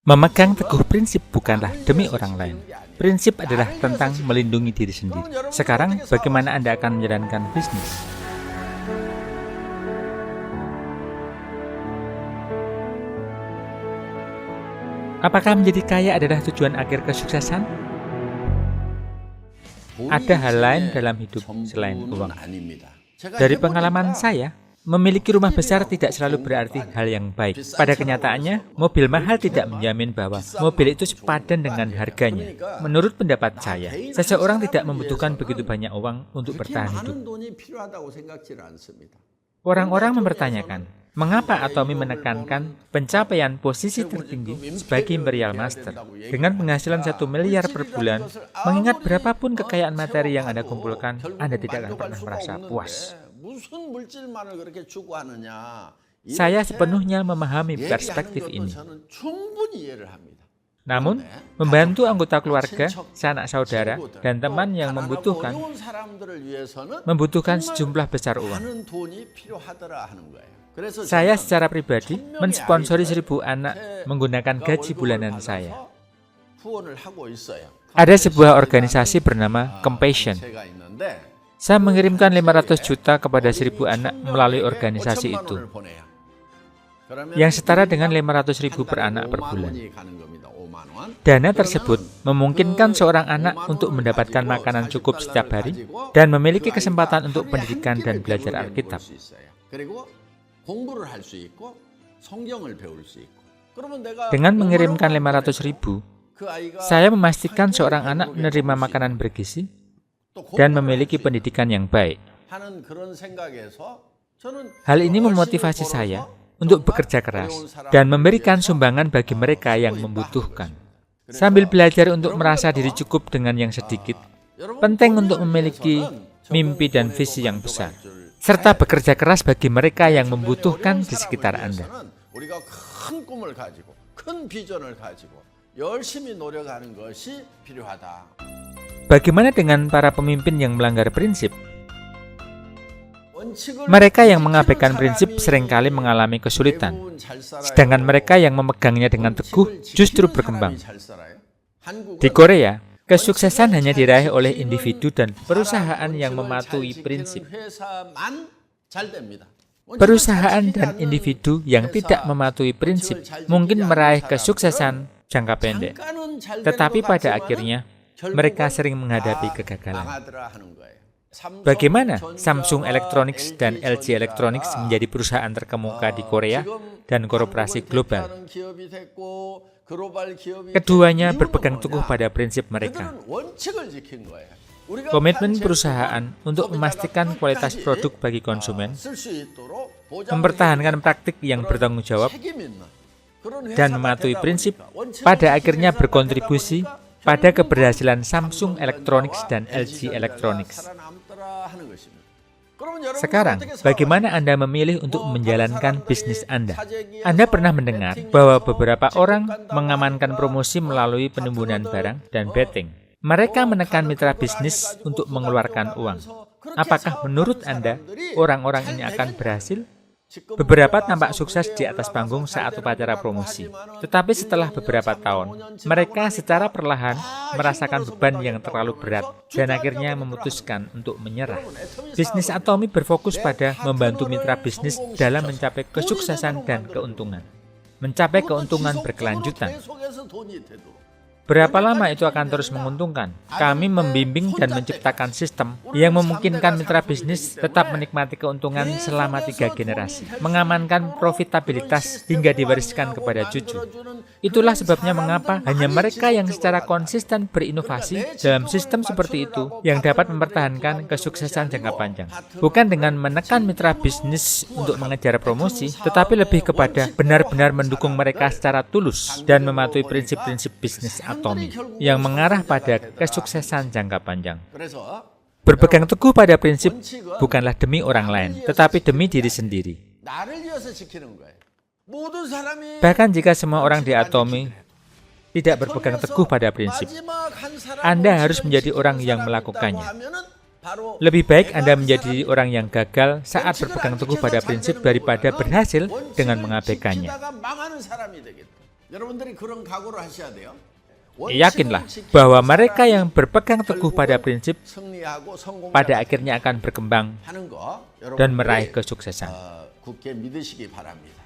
Memegang teguh prinsip bukanlah demi orang lain. Prinsip adalah tentang melindungi diri sendiri. Sekarang, bagaimana Anda akan menjalankan bisnis? Apakah menjadi kaya adalah tujuan akhir kesuksesan? Ada hal lain dalam hidup selain uang. Dari pengalaman saya, memiliki rumah besar tidak selalu berarti hal yang baik. Pada kenyataannya, mobil mahal tidak menjamin bahwa mobil itu sepadan dengan harganya. Menurut pendapat saya, seseorang tidak membutuhkan begitu banyak uang untuk bertahan hidup. Orang-orang mempertanyakan, mengapa Atomy menekankan pencapaian posisi tertinggi sebagai Imperial Master dengan penghasilan 1 miliar per bulan? Mengingat berapapun kekayaan materi yang Anda kumpulkan, Anda tidak akan pernah merasa puas. Saya sepenuhnya memahami perspektif ini. Namun, membantu anggota keluarga, sanak saudara, dan teman yang membutuhkan sejumlah besar uang. Saya secara pribadi mensponsori 1.000 anak menggunakan gaji bulanan saya. Ada sebuah organisasi bernama Compassion. Saya mengirimkan 500 juta kepada 1.000 anak melalui organisasi itu, yang setara dengan 500.000 per anak per bulan. Dana tersebut memungkinkan seorang anak untuk mendapatkan makanan cukup setiap hari dan memiliki kesempatan untuk pendidikan dan belajar Alkitab. Dengan mengirimkan 500.000, saya memastikan seorang anak menerima makanan bergizi dan memiliki pendidikan yang baik. Hal ini memotivasi saya untuk bekerja keras dan memberikan sumbangan bagi mereka yang membutuhkan. Sambil belajar untuk merasa diri cukup dengan yang sedikit, penting untuk memiliki mimpi dan visi yang besar, serta bekerja keras bagi mereka yang membutuhkan di sekitar Anda. Bagaimana dengan para pemimpin yang melanggar prinsip? Mereka yang mengabaikan prinsip seringkali mengalami kesulitan, sedangkan mereka yang memegangnya dengan teguh justru berkembang. Di Korea, kesuksesan hanya diraih oleh individu dan perusahaan yang mematuhi prinsip. Perusahaan dan individu yang tidak mematuhi prinsip mungkin meraih kesuksesan jangka pendek, tetapi pada akhirnya mereka sering menghadapi kegagalan. Bagaimana Samsung Electronics dan LG Electronics menjadi perusahaan terkemuka di Korea dan korporasi global? Keduanya berpegang teguh pada prinsip mereka. Komitmen perusahaan untuk memastikan kualitas produk bagi konsumen, mempertahankan praktik yang bertanggung jawab, dan mematuhi prinsip pada akhirnya berkontribusi pada keberhasilan Samsung Electronics dan LG Electronics. Sekarang, bagaimana Anda memilih untuk menjalankan bisnis Anda? Anda pernah mendengar bahwa beberapa orang mengamankan promosi melalui penimbunan barang dan betting. Mereka menekan mitra bisnis untuk mengeluarkan uang. Apakah menurut Anda, orang-orang ini akan berhasil? Beberapa tampak sukses di atas panggung saat upacara promosi. Tetapi setelah beberapa tahun, mereka secara perlahan merasakan beban yang terlalu berat dan akhirnya memutuskan untuk menyerah. Bisnis Atomy berfokus pada membantu mitra bisnis dalam mencapai kesuksesan dan keuntungan. Mencapai keuntungan berkelanjutan. Berapa lama itu akan terus menguntungkan? Kami membimbing dan menciptakan sistem yang memungkinkan mitra bisnis tetap menikmati keuntungan selama 3 generasi, mengamankan profitabilitas hingga diwariskan kepada cucu. Itulah sebabnya mengapa hanya mereka yang secara konsisten berinovasi dalam sistem seperti itu yang dapat mempertahankan kesuksesan jangka panjang. Bukan dengan menekan mitra bisnis untuk mengejar promosi, tetapi lebih kepada benar-benar mendukung mereka secara tulus dan mematuhi prinsip-prinsip bisnis Atomy yang mengarah pada kesuksesan jangka panjang. Berpegang teguh pada prinsip bukanlah demi orang lain, tetapi demi diri sendiri. Bahkan jika semua orang di Atomy tidak berpegang teguh pada prinsip, Anda harus menjadi orang yang melakukannya. Lebih baik Anda menjadi orang yang gagal saat berpegang teguh pada prinsip daripada berhasil dengan mengabaikannya. 여러분들이 그런 각오를 하셔야 돼요. Yakinlah bahwa mereka yang berpegang teguh pada prinsip 승리하고 pada akhirnya akan berkembang 하는 거 dan meraih 여러분들이 kesuksesan. 굳게 믿으시기 바랍니다.